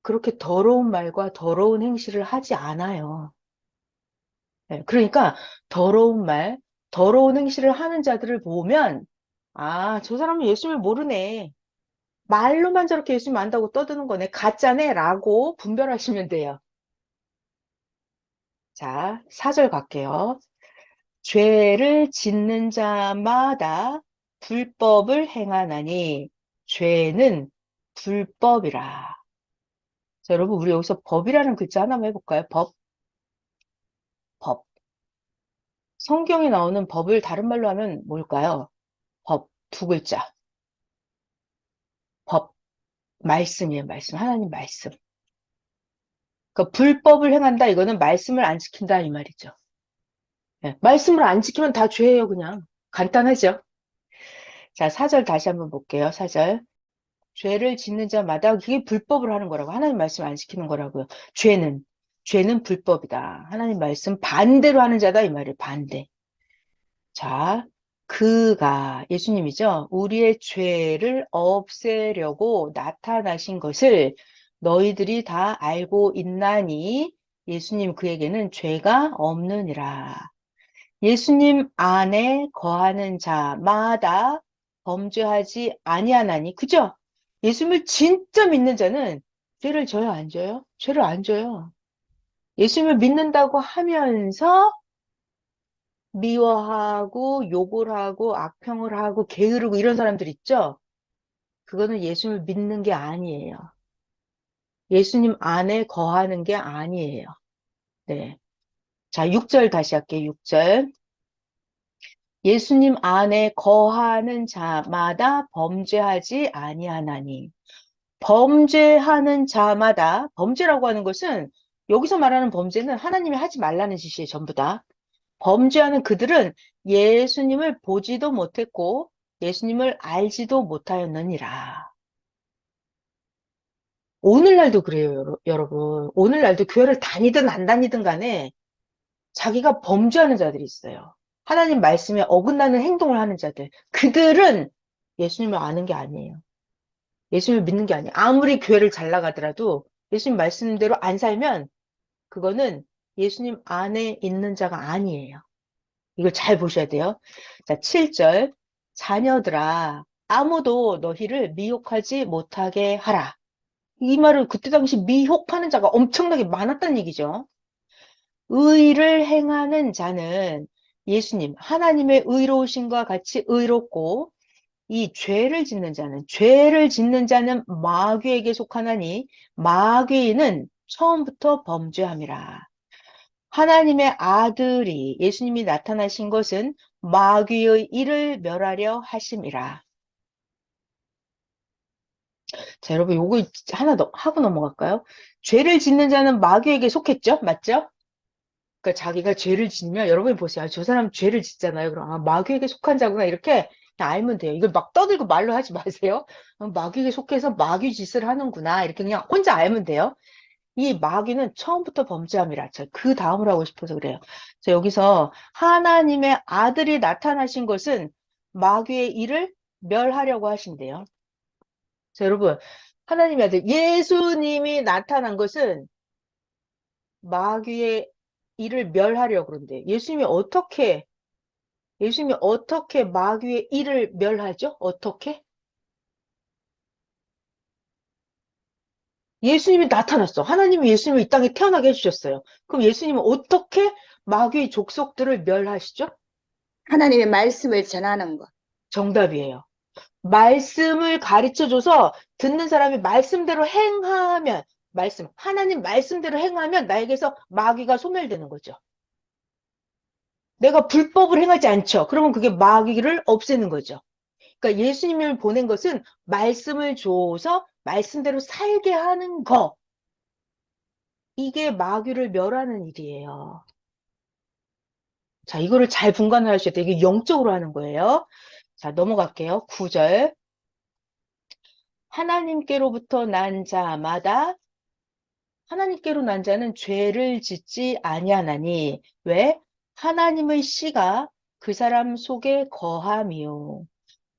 그렇게 더러운 말과 더러운 행실을 하지 않아요. 네, 그러니까 더러운 말, 더러운 행실을 하는 자들을 보면 아, 저 사람은 예수님을 모르네. 말로만 저렇게 예수님 안다고 떠드는 거네. 가짜네. 라고 분별하시면 돼요. 자, 4절 갈게요. 죄를 짓는 자마다 불법을 행하나니 죄는 불법이라. 자, 여러분, 우리 여기서 법이라는 글자 하나만 해볼까요? 법. 성경에 나오는 법을 다른 말로 하면 뭘까요? 법, 두 글자. 법, 말씀이에요, 말씀. 하나님 말씀. 그러니까 불법을 행한다, 이거는 말씀을 안 지킨다, 이 말이죠. 네, 말씀을 안 지키면 다 죄예요, 그냥. 간단하죠? 자, 4절 다시 한번 볼게요. 4절. 죄를 짓는 자마다 그게 불법을 하는 거라고. 하나님 말씀 안 지키는 거라고요. 죄는 불법이다. 하나님 말씀 반대로 하는 자다. 이 말이에요. 반대. 자, 그가, 예수님이죠. 우리의 죄를 없애려고 나타나신 것을 너희들이 다 알고 있나니 예수님 그에게는 죄가 없느니라. 예수님 안에 거하는 자마다 범죄하지 아니하나니. 그죠? 예수님을 진짜 믿는 자는 죄를 져요, 안 져요? 죄를 안 져요. 예수님을 믿는다고 하면서 미워하고 욕을 하고 악평을 하고 게으르고 이런 사람들 있죠? 그거는 예수님을 믿는 게 아니에요. 예수님 안에 거하는 게 아니에요. 네. 자, 6절 다시 할게요. 6절. 예수님 안에 거하는 자마다 범죄하지 아니하나니. 범죄하는 자마다, 범죄라고 하는 것은 여기서 말하는 범죄는 하나님이 하지 말라는 짓이에요. 전부 다. 범죄하는 그들은 예수님을 보지도 못했고 예수님을 알지도 못하였느니라. 오늘날도 그래요, 여러분. 오늘날도 교회를 다니든 안 다니든 간에 자기가 범죄하는 자들이 있어요. 하나님 말씀에 어긋나는 행동을 하는 자들. 그들은 예수님을 아는 게 아니에요. 예수님을 믿는 게 아니에요. 아무리 교회를 잘 나가더라도 예수님 말씀대로 안 살면 그거는 예수님 안에 있는 자가 아니에요. 이걸 잘 보셔야 돼요. 자, 7절. 자녀들아, 아무도 너희를 미혹하지 못하게 하라. 이 말은 그때 당시 미혹하는 자가 엄청나게 많았다는 얘기죠. 의를 행하는 자는 예수님, 하나님의 의로우심과 같이 의롭고 이 죄를 짓는 자는 마귀에게 속하나니 마귀는 처음부터 범죄함이라. 하나님의 아들이 예수님이 나타나신 것은 마귀의 일을 멸하려 하심이라. 자, 여러분 요거 하나 더 하고 넘어갈까요? 죄를 짓는 자는 마귀에게 속했죠? 맞죠? 그러니까 자기가 죄를 짓면 여러분이 보세요. 아, 저 사람 죄를 짓잖아요. 그럼 아, 마귀에게 속한 자구나 이렇게 그냥 알면 돼요. 이걸 막 떠들고 말로 하지 마세요. 마귀에게 속해서 마귀 짓을 하는구나 이렇게 그냥 혼자 알면 돼요. 이 마귀는 처음부터 범죄함이라. 그 다음을 하고 싶어서 그래요. 자, 여기서 하나님의 아들이 나타나신 것은 마귀의 일을 멸하려고 하신대요. 자, 여러분, 하나님의 아들 예수님이 나타난 것은 마귀의 일을 멸하려고 그런데 예수님이 어떻게 마귀의 일을 멸하죠? 어떻게? 예수님이 나타났어. 하나님이 예수님을 이 땅에 태어나게 해주셨어요. 그럼 예수님은 어떻게 마귀의 족속들을 멸하시죠? 하나님의 말씀을 전하는 것. 정답이에요. 말씀을 가르쳐줘서 듣는 사람이 말씀대로 행하면, 하나님 말씀대로 행하면 나에게서 마귀가 소멸되는 거죠. 내가 불법을 행하지 않죠. 그러면 그게 마귀를 없애는 거죠. 그러니까 예수님을 보낸 것은 말씀을 줘서 말씀대로 살게 하는 거. 이게 마귀를 멸하는 일이에요. 자, 이거를 잘 분간을 하셔야 돼요. 이게 영적으로 하는 거예요. 자, 넘어갈게요. 9절. 하나님께로부터 난 자마다 하나님께로 난 자는 죄를 짓지 아니하나니 왜? 하나님의 씨가 그 사람 속에 거함이요.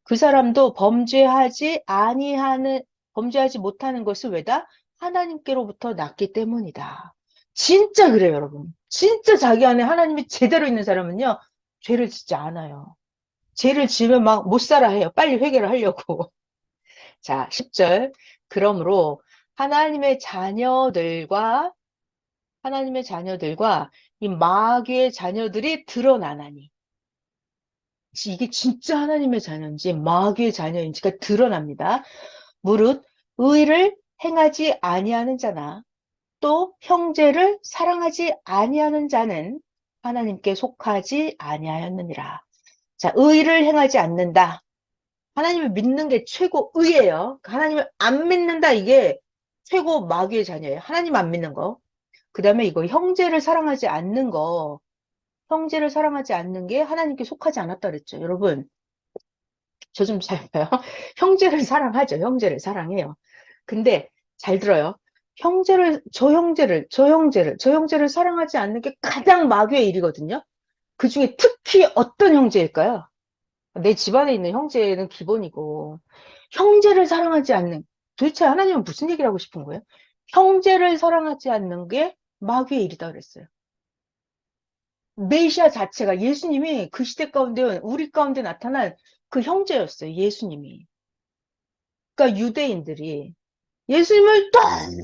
그 사람도 범죄하지 못하는 것은 왜다? 하나님께로부터 났기 때문이다. 진짜 그래요, 여러분. 진짜 자기 안에 하나님이 제대로 있는 사람은요, 죄를 짓지 않아요. 죄를 지으면 막 못 살아 해요. 빨리 회개를 하려고. 자, 10절. 그러므로 하나님의 자녀들과 하나님의 자녀들과 이 마귀의 자녀들이 드러나나니. 이게 진짜 하나님의 자녀인지 마귀의 자녀인지가 드러납니다. 무릇 의를 행하지 아니하는 자나 또 형제를 사랑하지 아니하는 자는 하나님께 속하지 아니하였느니라. 자, 의를 행하지 않는다. 하나님을 믿는 게 최고 의예요. 하나님을 안 믿는다. 이게 최고 마귀의 자녀예요. 하나님 안 믿는 거. 그 다음에 이거 형제를 사랑하지 않는 거. 형제를 사랑하지 않는 게 하나님께 속하지 않았다 그랬죠. 여러분, 저 좀 잘 봐요. 형제를 사랑하죠. 형제를 사랑해요. 근데 잘 들어요. 저 형제를 사랑하지 않는 게 가장 마귀의 일이거든요. 그 중에 특히 어떤 형제일까요? 내 집안에 있는 형제는 기본이고, 형제를 사랑하지 않는, 도대체 하나님은 무슨 얘기를 하고 싶은 거예요? 형제를 사랑하지 않는 게 마귀의 일이다 그랬어요. 메시아 자체가 예수님이 그 시대 가운데, 우리 가운데 나타난 그 형제였어요. 예수님이. 그러니까 유대인들이 예수님을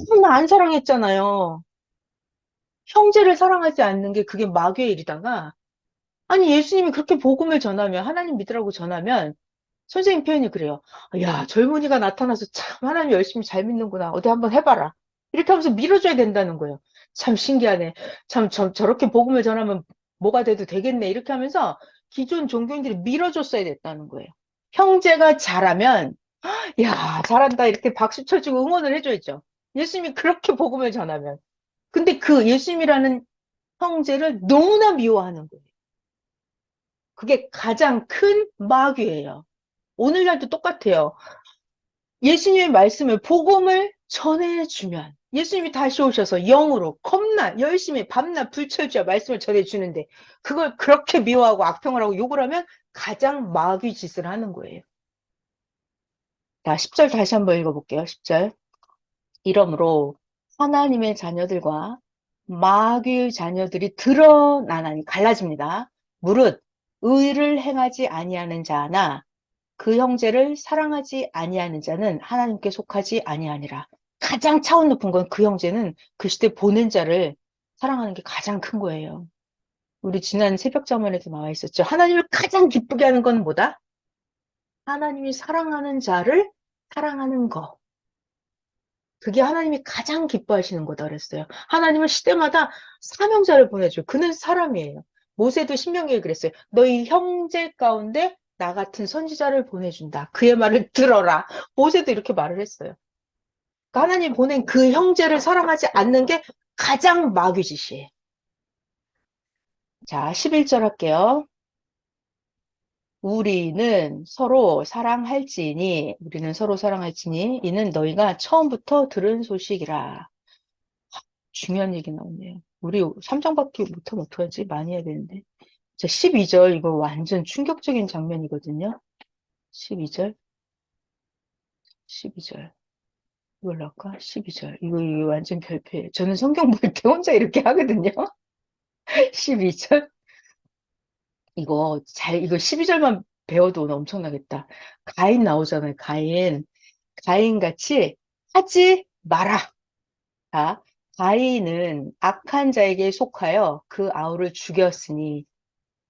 너무 안 사랑했잖아요. 형제를 사랑하지 않는 게 그게 마귀의 일이다가, 아니, 예수님이 그렇게 복음을 전하면, 하나님 믿으라고 전하면, 선생님 표현이 그래요. 야, 젊은이가 나타나서 참 하나님 열심히 잘 믿는구나. 어디 한번 해봐라. 이렇게 하면서 밀어줘야 된다는 거예요. 참 신기하네. 참 저렇게 복음을 전하면 뭐가 돼도 되겠네. 이렇게 하면서 기존 종교인들이 밀어줬어야 됐다는 거예요. 형제가 잘하면 야, 잘한다. 이렇게 박수 쳐주고 응원을 해줘야죠. 예수님이 그렇게 복음을 전하면. 근데 그 예수님이라는 형제를 너무나 미워하는 거예요. 그게 가장 큰 마귀예요. 오늘날도 똑같아요. 예수님의 말씀을, 복음을 전해주면, 예수님이 다시 오셔서 영으로 겁나 열심히 밤낮 불철주야 말씀을 전해주는데, 그걸 그렇게 미워하고 악평을 하고 욕을 하면 가장 마귀 짓을 하는 거예요. 자, 10절 다시 한번 읽어볼게요. 10절. 이러므로 하나님의 자녀들과 마귀의 자녀들이 드러나나니 갈라집니다. 무릇 의를 행하지 아니하는 자나 그 형제를 사랑하지 아니하는 자는 하나님께 속하지 아니하니라. 가장 차원 높은 건 그 형제는 그 시대 보낸 자를 사랑하는 게 가장 큰 거예요. 우리 지난 새벽 잠언에도 나와 있었죠. 하나님을 가장 기쁘게 하는 건 뭐다? 하나님이 사랑하는 자를 사랑하는 거. 그게 하나님이 가장 기뻐하시는 거다 그랬어요. 하나님은 시대마다 사명자를 보내줘요. 그는 사람이에요. 모세도 신명기에 그랬어요. 너희 형제 가운데 나 같은 선지자를 보내준다. 그의 말을 들어라. 모세도 이렇게 말을 했어요. 그러니까 하나님 보낸 그 형제를 사랑하지 않는 게 가장 마귀짓이에요. 자, 11절 할게요. 우리는 서로 사랑할지니 이는 너희가 처음부터 들은 소식이라. 중요한 얘기 나오네요. 우리 3장밖에 못하면 어떡하지? 많이 해야 되는데. 자, 12절, 이거 완전 충격적인 장면이거든요. 12절, 12절. 이걸로 할까? 12절. 이거 완전 별표예요. 저는 성경 볼 때 혼자 이렇게 하거든요. 12절. 이거 12절만 배워도 오늘 엄청나겠다. 가인 나오잖아요. 가인. 가인같이 하지 마라. 자, 가인은 악한 자에게 속하여 그 아우를 죽였으니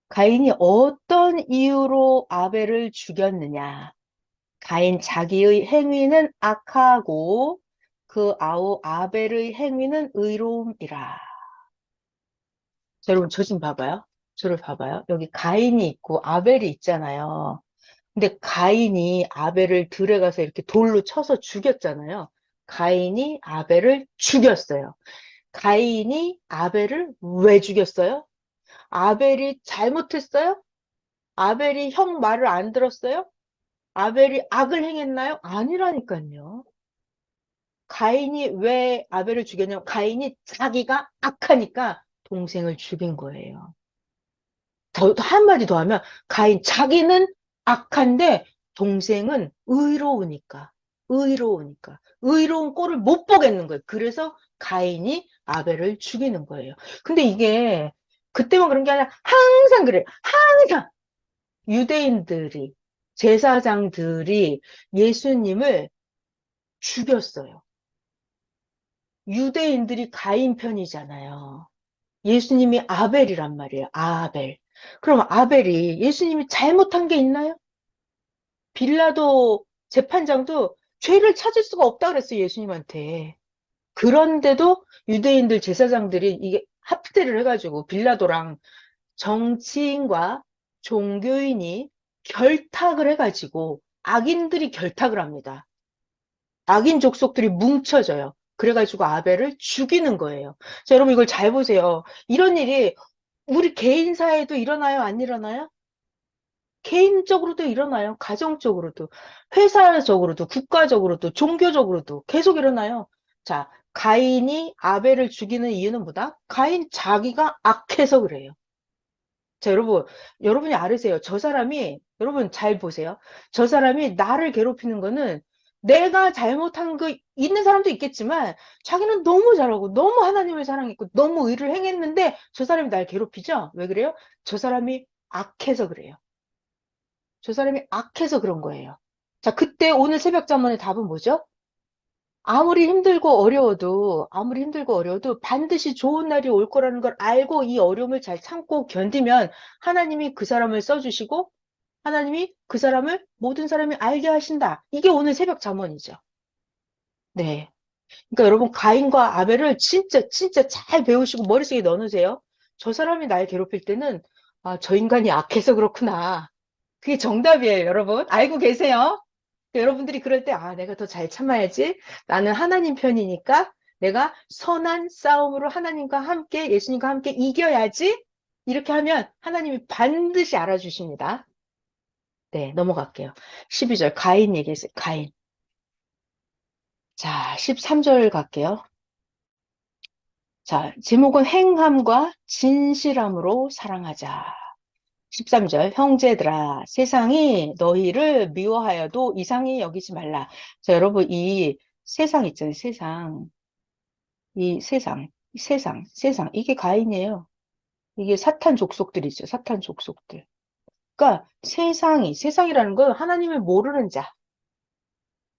가인이 어떤 이유로 아벨을 죽였느냐? 가인 자기의 행위는 악하고 그 아우 아벨의 행위는 의로움이라. 자, 여러분 저 좀 봐봐요. 저를 봐봐요. 여기 가인이 있고 아벨이 있잖아요. 근데 가인이 아벨을 들에 가서 이렇게 돌로 쳐서 죽였잖아요. 가인이 아벨을 죽였어요. 가인이 아벨을 왜 죽였어요? 아벨이 잘못했어요? 아벨이 형 말을 안 들었어요? 아벨이 악을 행했나요? 아니라니까요. 가인이 왜 아벨을 죽였냐면 가인이 자기가 악하니까 동생을 죽인 거예요. 한마디 더 하면 가인 자기는 악한데 동생은 의로우니까 의로운 꼴을 못 보겠는 거예요. 그래서 가인이 아벨을 죽이는 거예요. 근데 이게 그때만 그런 게 아니라 항상 그래요. 항상 유대인들이, 제사장들이 예수님을 죽였어요. 유대인들이 가인 편이잖아요. 예수님이 아벨이란 말이에요. 아벨. 그럼 아벨이 예수님이 잘못한 게 있나요? 빌라도 재판장도 죄를 찾을 수가 없다 그랬어요. 예수님한테. 그런데도 유대인들 제사장들이 이게 합대를 해가지고 빌라도랑 정치인과 종교인이 결탁을 해가지고 악인들이 결탁을 합니다. 악인 족속들이 뭉쳐져요. 그래가지고 아벨을 죽이는 거예요. 자, 여러분 이걸 잘 보세요. 이런 일이 우리 개인사에도 일어나요? 안 일어나요? 개인적으로도 일어나요. 가정적으로도, 회사적으로도, 국가적으로도, 종교적으로도 계속 일어나요. 자, 가인이 아벨을 죽이는 이유는 뭐다? 가인 자기가 악해서 그래요. 자, 여러분이 알으세요. 저 사람이, 여러분 잘 보세요. 저 사람이 나를 괴롭히는 거는 내가 잘못한 거 있는 사람도 있겠지만 자기는 너무 잘하고 너무 하나님을 사랑했고 너무 의를 행했는데 저 사람이 날 괴롭히죠? 왜 그래요? 저 사람이 악해서 그래요. 저 사람이 악해서 그런 거예요. 자, 그때 오늘 새벽 잠언의 답은 뭐죠? 아무리 힘들고 어려워도 반드시 좋은 날이 올 거라는 걸 알고 이 어려움을 잘 참고 견디면 하나님이 그 사람을 써주시고 하나님이 그 사람을 모든 사람이 알게 하신다. 이게 오늘 새벽 잠언이죠. 네. 그러니까 여러분 가인과 아벨을 진짜 잘 배우시고 머릿속에 넣어놓으세요. 저 사람이 날 괴롭힐 때는 아, 저 인간이 악해서 그렇구나. 그게 정답이에요, 여러분. 알고 계세요? 여러분들이 그럴 때, 아, 내가 더 잘 참아야지. 나는 하나님 편이니까 내가 선한 싸움으로 하나님과 함께, 예수님과 함께 이겨야지. 이렇게 하면 하나님이 반드시 알아주십니다. 네, 넘어갈게요. 12절, 가인 얘기했어요. 가인. 자, 13절 갈게요. 자, 제목은 행함과 진실함으로 사랑하자. 13절, 형제들아, 세상이 너희를 미워하여도 이상히 여기지 말라. 자, 여러분, 이 세상 있잖아요, 세상. 이 세상. 이게 가인이에요. 이게 사탄 족속들이죠, 사탄 족속들. 그러니까 세상이라는 건 하나님을 모르는 자,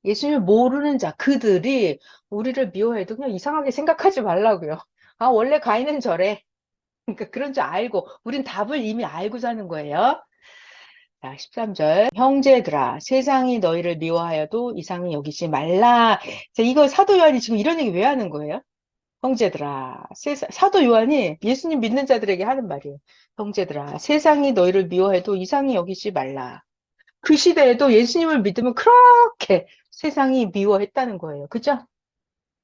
예수님을 모르는 자, 그들이 우리를 미워해도 그냥 이상하게 생각하지 말라고요. 아, 원래 가인은 저래. 그러니까 그런 줄 알고, 우린 답을 이미 알고 사는 거예요. 자, 13절. 형제들아, 세상이 너희를 미워하여도 이상히 여기지 말라. 자, 이거 사도 요한이 지금 이런 얘기 왜 하는 거예요? 형제들아, 사도 요한이 예수님 믿는 자들에게 하는 말이에요. 형제들아, 세상이 너희를 미워해도 이상히 여기지 말라. 그 시대에도 예수님을 믿으면 그렇게 세상이 미워했다는 거예요. 그죠?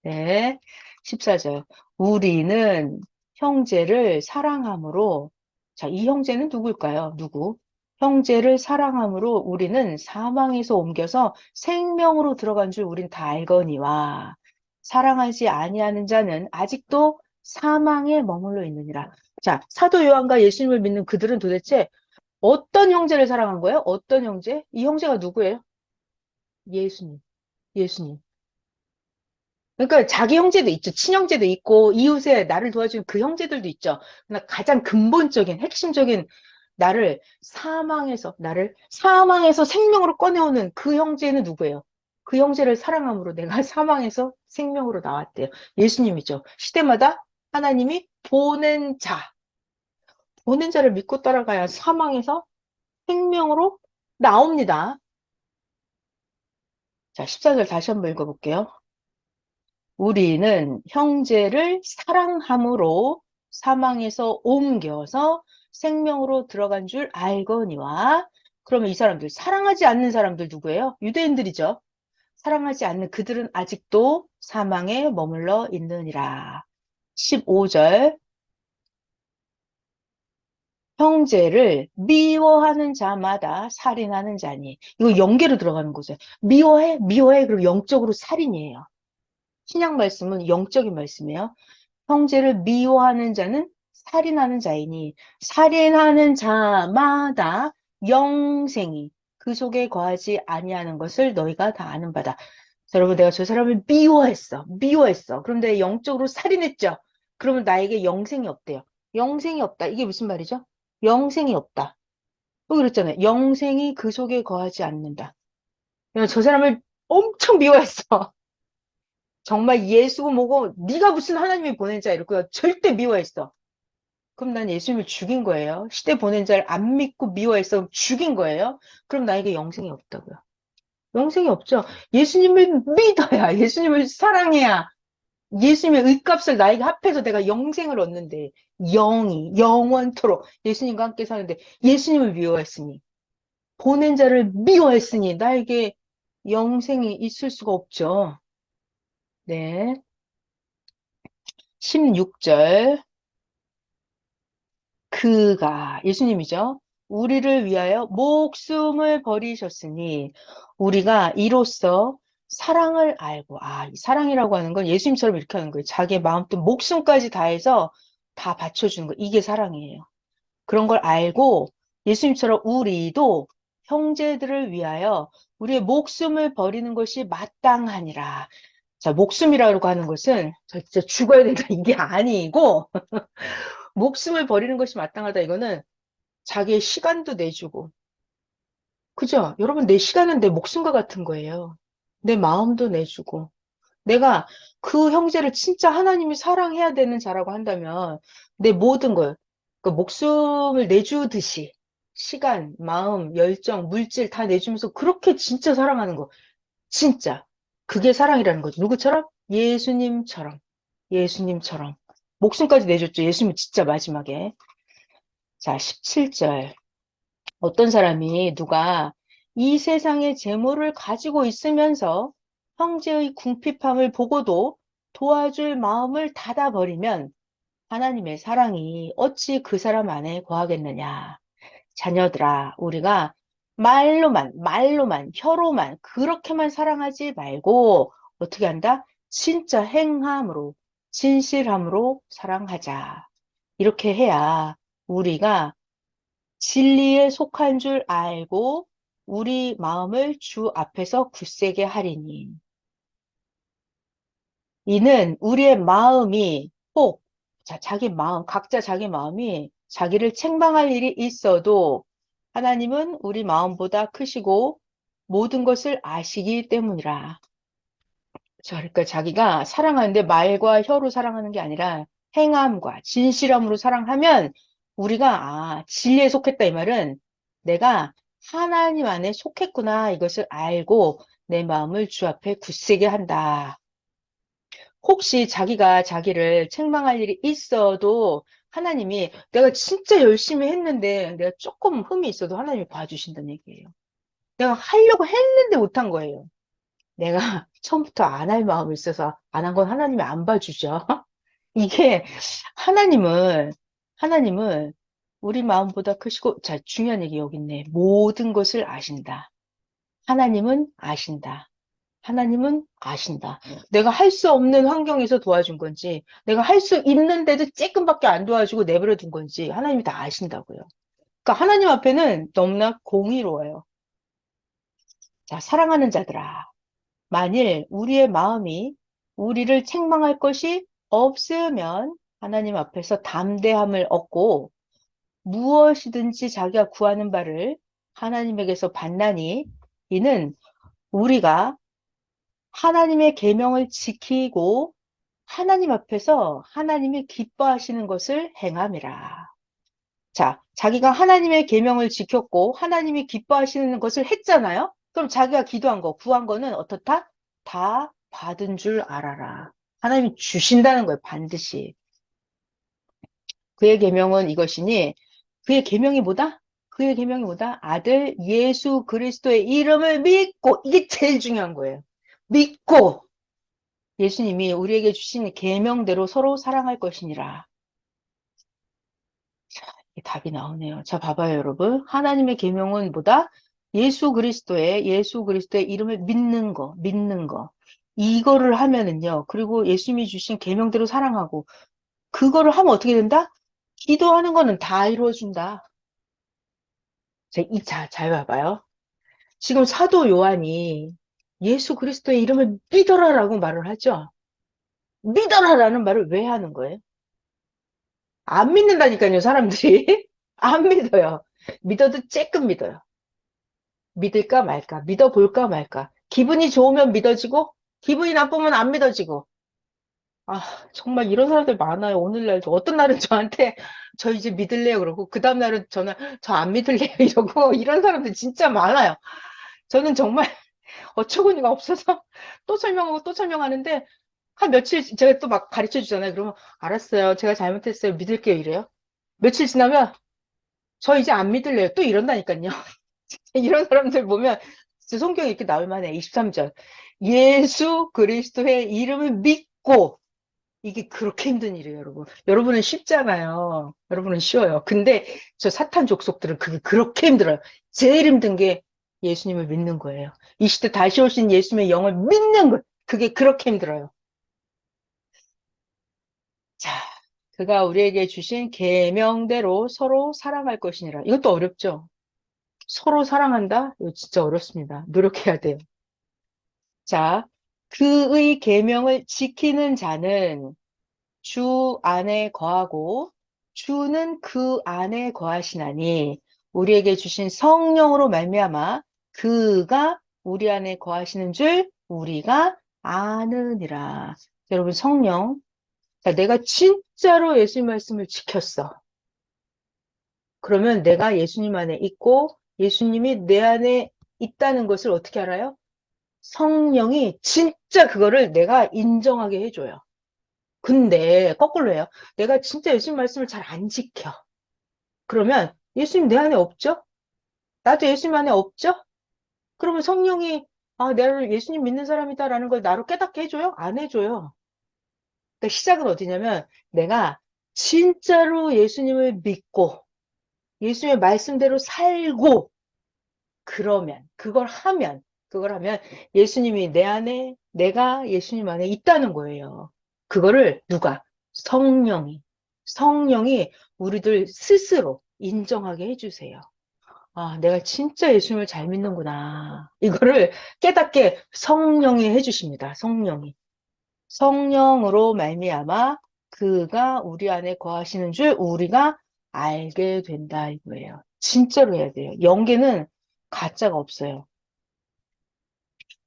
네. 14절. 우리는 형제를 사랑함으로, 자, 이 형제는 누굴까요? 누구? 형제를 사랑함으로 우리는 사망에서 옮겨서 생명으로 들어간 줄 우린 다 알거니와 사랑하지 아니하는 자는 아직도 사망에 머물러 있느니라. 자, 사도 요한과 예수님을 믿는 그들은 도대체 어떤 형제를 사랑한 거예요? 어떤 형제? 이 형제가 누구예요? 예수님. 예수님. 그러니까 자기 형제도 있죠. 친형제도 있고 이웃에 나를 도와주는 그 형제들도 있죠. 그러나 가장 근본적인 핵심적인 나를 사망에서 생명으로 꺼내오는 그 형제는 누구예요? 그 형제를 사랑함으로 내가 사망에서 생명으로 나왔대요. 예수님이죠. 시대마다 하나님이 보낸 자를 믿고 따라가야 사망에서 생명으로 나옵니다. 자, 14절 다시 한번 읽어볼게요. 우리는 형제를 사랑함으로 사망에서 옮겨서 생명으로 들어간 줄 알거니와 그러면 이 사람들 사랑하지 않는 사람들 누구예요? 유대인들이죠. 사랑하지 않는 그들은 아직도 사망에 머물러 있느니라. 15절 형제를 미워하는 자마다 살인하는 자니 이거 영계로 들어가는 거죠. 미워해 그럼 영적으로 살인이에요. 신약 말씀은 영적인 말씀이에요. 형제를 미워하는 자는 살인하는 자이니 살인하는 자마다 영생이 그 속에 거하지 아니하는 것을 너희가 다 아는 바다. 자, 여러분 내가 저 사람을 미워했어. 그럼 내가 영적으로 살인했죠. 그러면 나에게 영생이 없대요. 영생이 없다. 이게 무슨 말이죠? 영생이 없다. 또 그랬잖아요. 영생이 그 속에 거하지 않는다. 내가 저 사람을 엄청 미워했어. 정말 예수고 뭐고 네가 무슨 하나님이 보낸 자 이러고 절대 미워했어. 그럼 난 예수님을 죽인 거예요. 시대 보낸 자를 안 믿고 미워했어. 그럼 죽인 거예요. 그럼 나에게 영생이 없다고요. 영생이 없죠. 예수님을 믿어야, 예수님을 사랑해야, 예수님의 의값을 나에게 합해서 내가 영생을 얻는데, 영원토록 예수님과 함께 사는데, 예수님을 미워했으니, 보낸 자를 미워했으니, 나에게 영생이 있을 수가 없죠. 네. 16절. 그가 예수님이죠. 우리를 위하여 목숨을 버리셨으니 우리가 이로써 사랑을 알고 이 사랑이라고 하는 건 예수님처럼 이렇게 하는 거예요. 자기의 마음도 목숨까지 다해서 다 바쳐주는 거. 이게 사랑이에요. 그런 걸 알고 예수님처럼 우리도 형제들을 위하여 우리의 목숨을 버리는 것이 마땅하니라. 자, 목숨이라고 하는 것은 저 진짜 죽어야 된다 이게 아니고 목숨을 버리는 것이 마땅하다 이거는 자기의 시간도 내주고 그죠? 여러분 내 시간은 내 목숨과 같은 거예요. 내 마음도 내주고 내가 그 형제를 진짜 하나님이 사랑해야 되는 자라고 한다면 내 모든 걸, 그 목숨을 내주듯이 시간, 마음, 열정, 물질 다 내주면서 그렇게 진짜 사랑하는 거. 진짜. 그게 사랑이라는 거죠. 누구처럼? 예수님처럼. 예수님처럼. 목숨까지 내줬죠. 예수님은 진짜 마지막에. 자, 17절. 어떤 사람이 누가 이 세상의 재물을 가지고 있으면서 형제의 궁핍함을 보고도 도와줄 마음을 닫아버리면 하나님의 사랑이 어찌 그 사람 안에 거하겠느냐. 자녀들아, 우리가 말로만, 혀로만, 그렇게만 사랑하지 말고 어떻게 한다? 진짜 행함으로, 진실함으로 사랑하자. 이렇게 해야 우리가 진리에 속한 줄 알고 우리 마음을 주 앞에서 굳세게 하리니. 이는 우리의 마음이 꼭, 자, 자기 마음, 각자 자기 마음이 자기를 책망할 일이 있어도 하나님은 우리 마음보다 크시고 모든 것을 아시기 때문이라. 자, 그러니까 자기가 사랑하는데 말과 혀로 사랑하는 게 아니라 행함과 진실함으로 사랑하면 우리가 진리에 속했다 이 말은 내가 하나님 안에 속했구나 이것을 알고 내 마음을 주 앞에 굳세게 한다. 혹시 자기가 자기를 책망할 일이 있어도 하나님이 내가 진짜 열심히 했는데 내가 조금 흠이 있어도 하나님이 봐주신다는 얘기예요. 내가 하려고 했는데 못한 거예요. 내가 처음부터 안 할 마음이 있어서 안 한 건 하나님이 안 봐주죠. 이게 하나님은, 하나님은 우리 마음보다 크시고, 자, 중요한 얘기 여기 있네. 모든 것을 아신다. 하나님은 아신다. 하나님은 아신다. 내가 할 수 없는 환경에서 도와준 건지, 내가 할 수 있는데도 조금밖에 안 도와주고 내버려 둔 건지, 하나님이 다 아신다고요. 그러니까 하나님 앞에는 너무나 공의로워요. 자, 사랑하는 자들아. 만일 우리의 마음이 우리를 책망할 것이 없으면 하나님 앞에서 담대함을 얻고 무엇이든지 자기가 구하는 바를 하나님에게서 받나니 이는 우리가 하나님의 계명을 지키고 하나님 앞에서 하나님이 기뻐하시는 것을 행함이라. 자, 자기가 하나님의 계명을 지켰고 하나님이 기뻐하시는 것을 했잖아요. 그럼 자기가 기도한 거, 구한 거는 어떻다? 다 받은 줄 알아라. 하나님이 주신다는 거예요, 반드시. 그의 계명은 이것이니 그의 계명이 뭐다? 그의 계명이 뭐다? 아들 예수 그리스도의 이름을 믿고 이게 제일 중요한 거예요. 믿고 예수님이 우리에게 주신 계명대로 서로 사랑할 것이니라. 답이 나오네요. 자, 봐봐요, 여러분. 하나님의 계명은 뭐다? 예수 그리스도의 이름을 믿는 거, 믿는 거. 이거를 하면은요. 그리고 예수님이 주신 계명대로 사랑하고 그거를 하면 어떻게 된다? 기도하는 거는 다 이루어준다. 자, 잘 봐봐요. 지금 사도 요한이 예수 그리스도의 이름을 믿어라라고 말을 하죠. 믿어라라는 말을 왜 하는 거예요? 안 믿는다니까요, 사람들이. 안 믿어요. 믿어도 쬐끔 믿어요. 믿을까 말까, 믿어볼까 말까. 기분이 좋으면 믿어지고, 기분이 나쁘면 안 믿어지고. 아, 정말 이런 사람들 많아요. 오늘날도. 어떤 날은 저한테, 저 이제 믿을래요. 그러고, 그 다음날은 저는, 저 안 믿을래요. 이러고, 이런 사람들 진짜 많아요. 저는 정말 어처구니가 없어서 또 설명하고 또 설명하는데, 한 며칠, 제가 또 막 가르쳐 주잖아요. 그러면, 알았어요. 제가 잘못했어요. 믿을게요. 이래요. 며칠 지나면, 저 이제 안 믿을래요. 또 이런다니까요. 이런 사람들 보면 진짜 성경에 이렇게 나올 만해. 23절. 예수 그리스도의 이름을 믿고 이게 그렇게 힘든 일이에요, 여러분. 여러분은 쉽잖아요. 여러분은 쉬워요. 근데 저 사탄 족속들은 그게 그렇게 힘들어요. 제일 힘든 게 예수님을 믿는 거예요. 이 시대 다시 오신 예수님의 영을 믿는 거. 그게 그렇게 힘들어요. 자, 그가 우리에게 주신 계명대로 서로 사랑할 것이니라. 이것도 어렵죠? 서로 사랑한다? 이거 진짜 어렵습니다. 노력해야 돼요. 자, 그의 계명을 지키는 자는 주 안에 거하고 주는 그 안에 거하시나니 우리에게 주신 성령으로 말미암아 그가 우리 안에 거하시는 줄 우리가 아느니라. 여러분 성령, 자, 내가 진짜로 예수님 말씀을 지켰어. 그러면 내가 예수님 안에 있고 예수님이 내 안에 있다는 것을 어떻게 알아요? 성령이 진짜 그거를 내가 인정하게 해줘요. 근데 거꾸로 해요. 내가 진짜 예수님 말씀을 잘 안 지켜. 그러면 예수님 내 안에 없죠? 나도 예수님 안에 없죠? 그러면 성령이 아, 내가 예수님 믿는 사람이다라는 걸 나로 깨닫게 해줘요? 안 해줘요. 그러니까 시작은 어디냐면 내가 진짜로 예수님을 믿고 예수님의 말씀대로 살고 그러면 그걸 하면 예수님이 내 안에 내가 예수님 안에 있다는 거예요. 그거를 누가? 성령이 성령이 우리들 스스로 인정하게 해주세요. 아, 내가 진짜 예수님을 잘 믿는구나. 이거를 깨닫게 성령이 해주십니다. 성령이. 성령으로 말미암아 그가 우리 안에 거하시는 줄 우리가 알게 된다 이거예요. 진짜로 해야 돼요. 영계는 가짜가 없어요.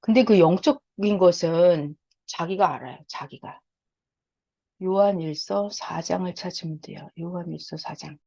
근데 그 영적인 것은 자기가 알아요. 자기가. 요한일서 4장을 찾으면 돼요. 요한일서 4장.